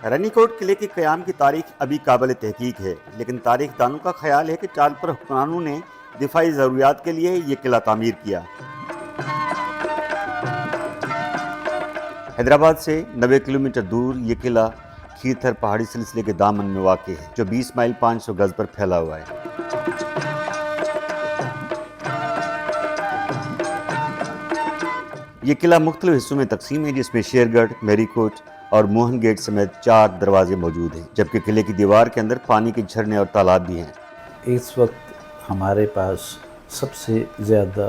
रानीकोट किले के क़याम की तारीख अभी काबिल तहकीक है, लेकिन तारीख दानों का ख्याल है कि चालपुर हुक्मरानों ने दिफाई ज़रूरियात के लिए ये किला तामीर किया। हैदराबाद से 90 किलोमीटर दूर ये किला खीरथर पहाड़ी सिलसिले के दामन में वाक़ है, जो 20 माइल 500 गज पर फैला हुआ है। ये किला मुख्तलिफ हिस्सों में तकसीम है, जिसमें शेरगढ़, मेरीकोट और मोहन गेट समेत 4 दरवाजे मौजूद हैं, जबकि किले की दीवार के अंदर पानी के झरने और तालाब भी हैं। इस वक्त हमारे पास सबसे ज़्यादा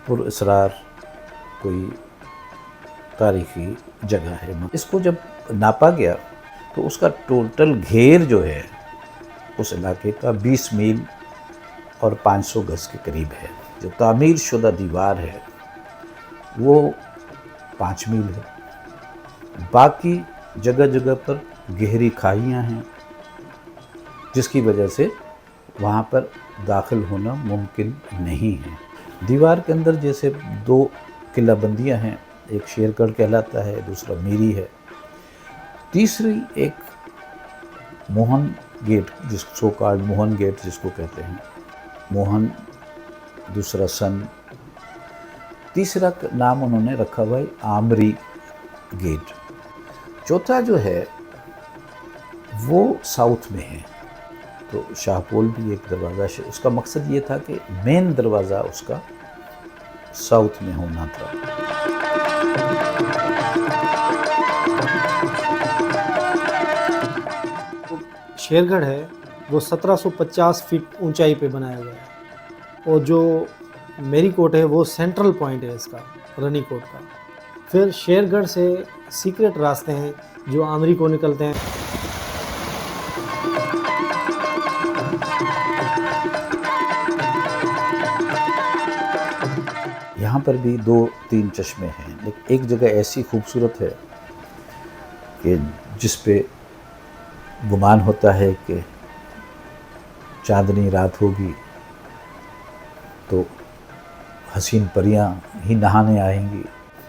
पुरअसरार कोई तारीख़ी जगह है। इसको जब नापा गया तो उसका टोटल घेर जो है उस इलाके का 20 मील और 500 गज के करीब है। जो तामीर शुदा दीवार है वो 5 मील है। बाकी जगह जगह पर गहरी खाइयाँ हैं, जिसकी वजह से वहाँ पर दाखिल होना मुमकिन नहीं है। दीवार के अंदर जैसे 2 किलाबंदियाँ हैं, एक शेरगढ़ कहलाता है, दूसरा मीरी है, तीसरी एक मोहन गेट, जिसको कॉल्ड मोहन गेट जिसको कहते हैं, मोहन दूसरा सन, तीसरा नाम उन्होंने रखा हुआ है आमरी गेट। चौथा जो है वो साउथ में है। तो शाहपोल भी एक दरवाज़ा, उसका मकसद ये था कि मेन दरवाज़ा उसका साउथ में होना था। शेरगढ़ है वो 1750 फीट ऊंचाई पे बनाया गया है, और जो मेरीकोट है वो सेंट्रल पॉइंट है इसका, रानीकोट का। फिर शेरगढ़ से सीक्रेट रास्ते हैं जो आमरी को निकलते हैं। यहाँ पर भी 2-3 चश्मे हैं, लेकिन एक जगह ऐसी खूबसूरत है कि जिस पे गुमान होता है कि चांदनी रात होगी तो हसीन परियां ही नहाने आएंगी।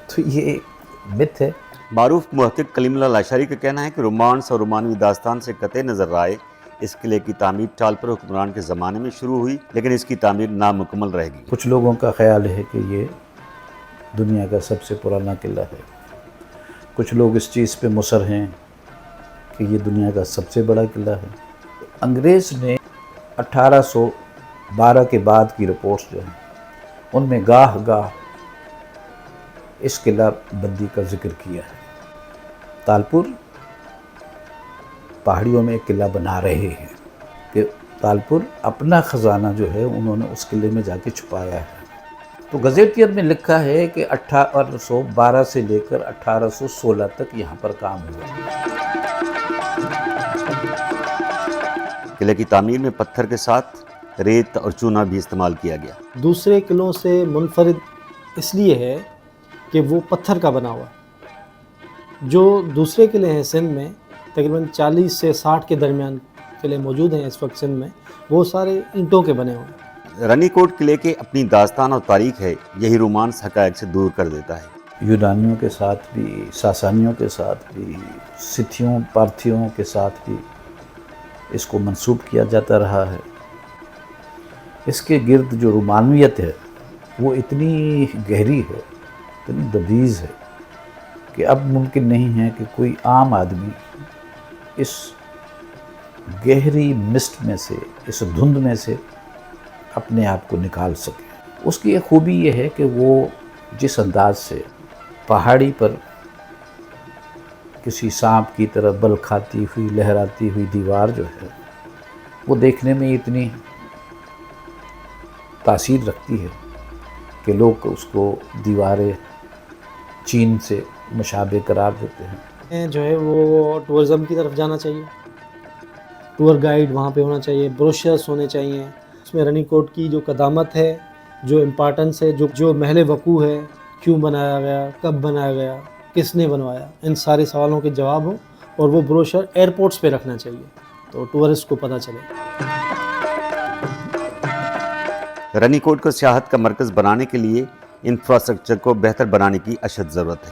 तो ये एक मिथ है। मारूफ मुहक्किक कलीमुल्लाह लाशारी का कहना है कि रोमांस और रोमानवी दास्तान से कतई नजर आए इस किले की तामीर चालपुर हुक्मरान के ज़माने में शुरू हुई, लेकिन इसकी तामीर नामुकम्मल रहेगी। कुछ लोगों का ख्याल है कि ये दुनिया का सबसे पुराना किला है। कुछ लोग इस चीज़ पे मुसर हैं कि ये दुनिया का सबसे बड़ा किला है। अंग्रेज़ ने 1812 के बाद की रिपोर्ट्स जो हैं उनमें गाह गाह इस किला बंदी का जिक्र किया है। तालपुर पहाड़ियों में एक किला बना रहे हैं कि तालपुर अपना ख़जाना जो है उन्होंने उस किले में जाके छुपाया है। तो गज़ेटियर में लिखा है कि 1812 से लेकर 1816 तक यहाँ पर काम हुआ। किले की तामीर में पत्थर के साथ रेत और चूना भी इस्तेमाल किया गया। दूसरे किलों से मुनफरिद इसलिए है कि वो पत्थर का बना हुआ है। जो दूसरे किले हैं सिंध में, तकरीबन 40 से 60 के दरमियान किले मौजूद हैं इस वक्त सिंध में, वो सारे ईंटों के बने हुए हैं। रानीकोट किले के अपनी दास्तान और तारीख है, यही रोमांस हक़ाइक़ से दूर कर देता है। यूनानियों के साथ भी, सासानियों के साथ भी, सिथियों पार्थियों के साथ भी इसको मंसूब किया जाता रहा है। इसके गिर्द जो रोमानवियत है वो इतनी गहरी है, इतनी दबीज़ है कि अब मुमकिन नहीं है कि कोई आम आदमी इस गहरी मिस्ट में से, इस धुंध में से अपने आप को निकाल सके। उसकी एक खूबी ये है कि वो जिस अंदाज से पहाड़ी पर किसी सांप की तरह बल खाती हुई, लहराती हुई दीवार जो है वो देखने में इतनी तासीर रखती है कि लोग उसको दीवारें चीन से मुशाबे करार देते हैं। जो है वो टूरिज़म की तरफ जाना चाहिए, टूर गाइड वहाँ पे होना चाहिए, ब्रोशर्स होने चाहिए। उसमें रानीकोट की जो कदामत है, जो इम्पॉर्टेंस है, जो महल वक़ू है, क्यों बनाया गया, कब बनाया गया, किसने बनवाया, इन सारे सवालों के जवाब हो, और वो ब्रोशर एयरपोर्ट्स पे रखना चाहिए तो टूरिस्ट को पता चले। रानीकोट को सियाहत का मरकज़ बनाने के लिए इंफ्रास्ट्रक्चर को बेहतर बनाने की अशद ज़रूरत है।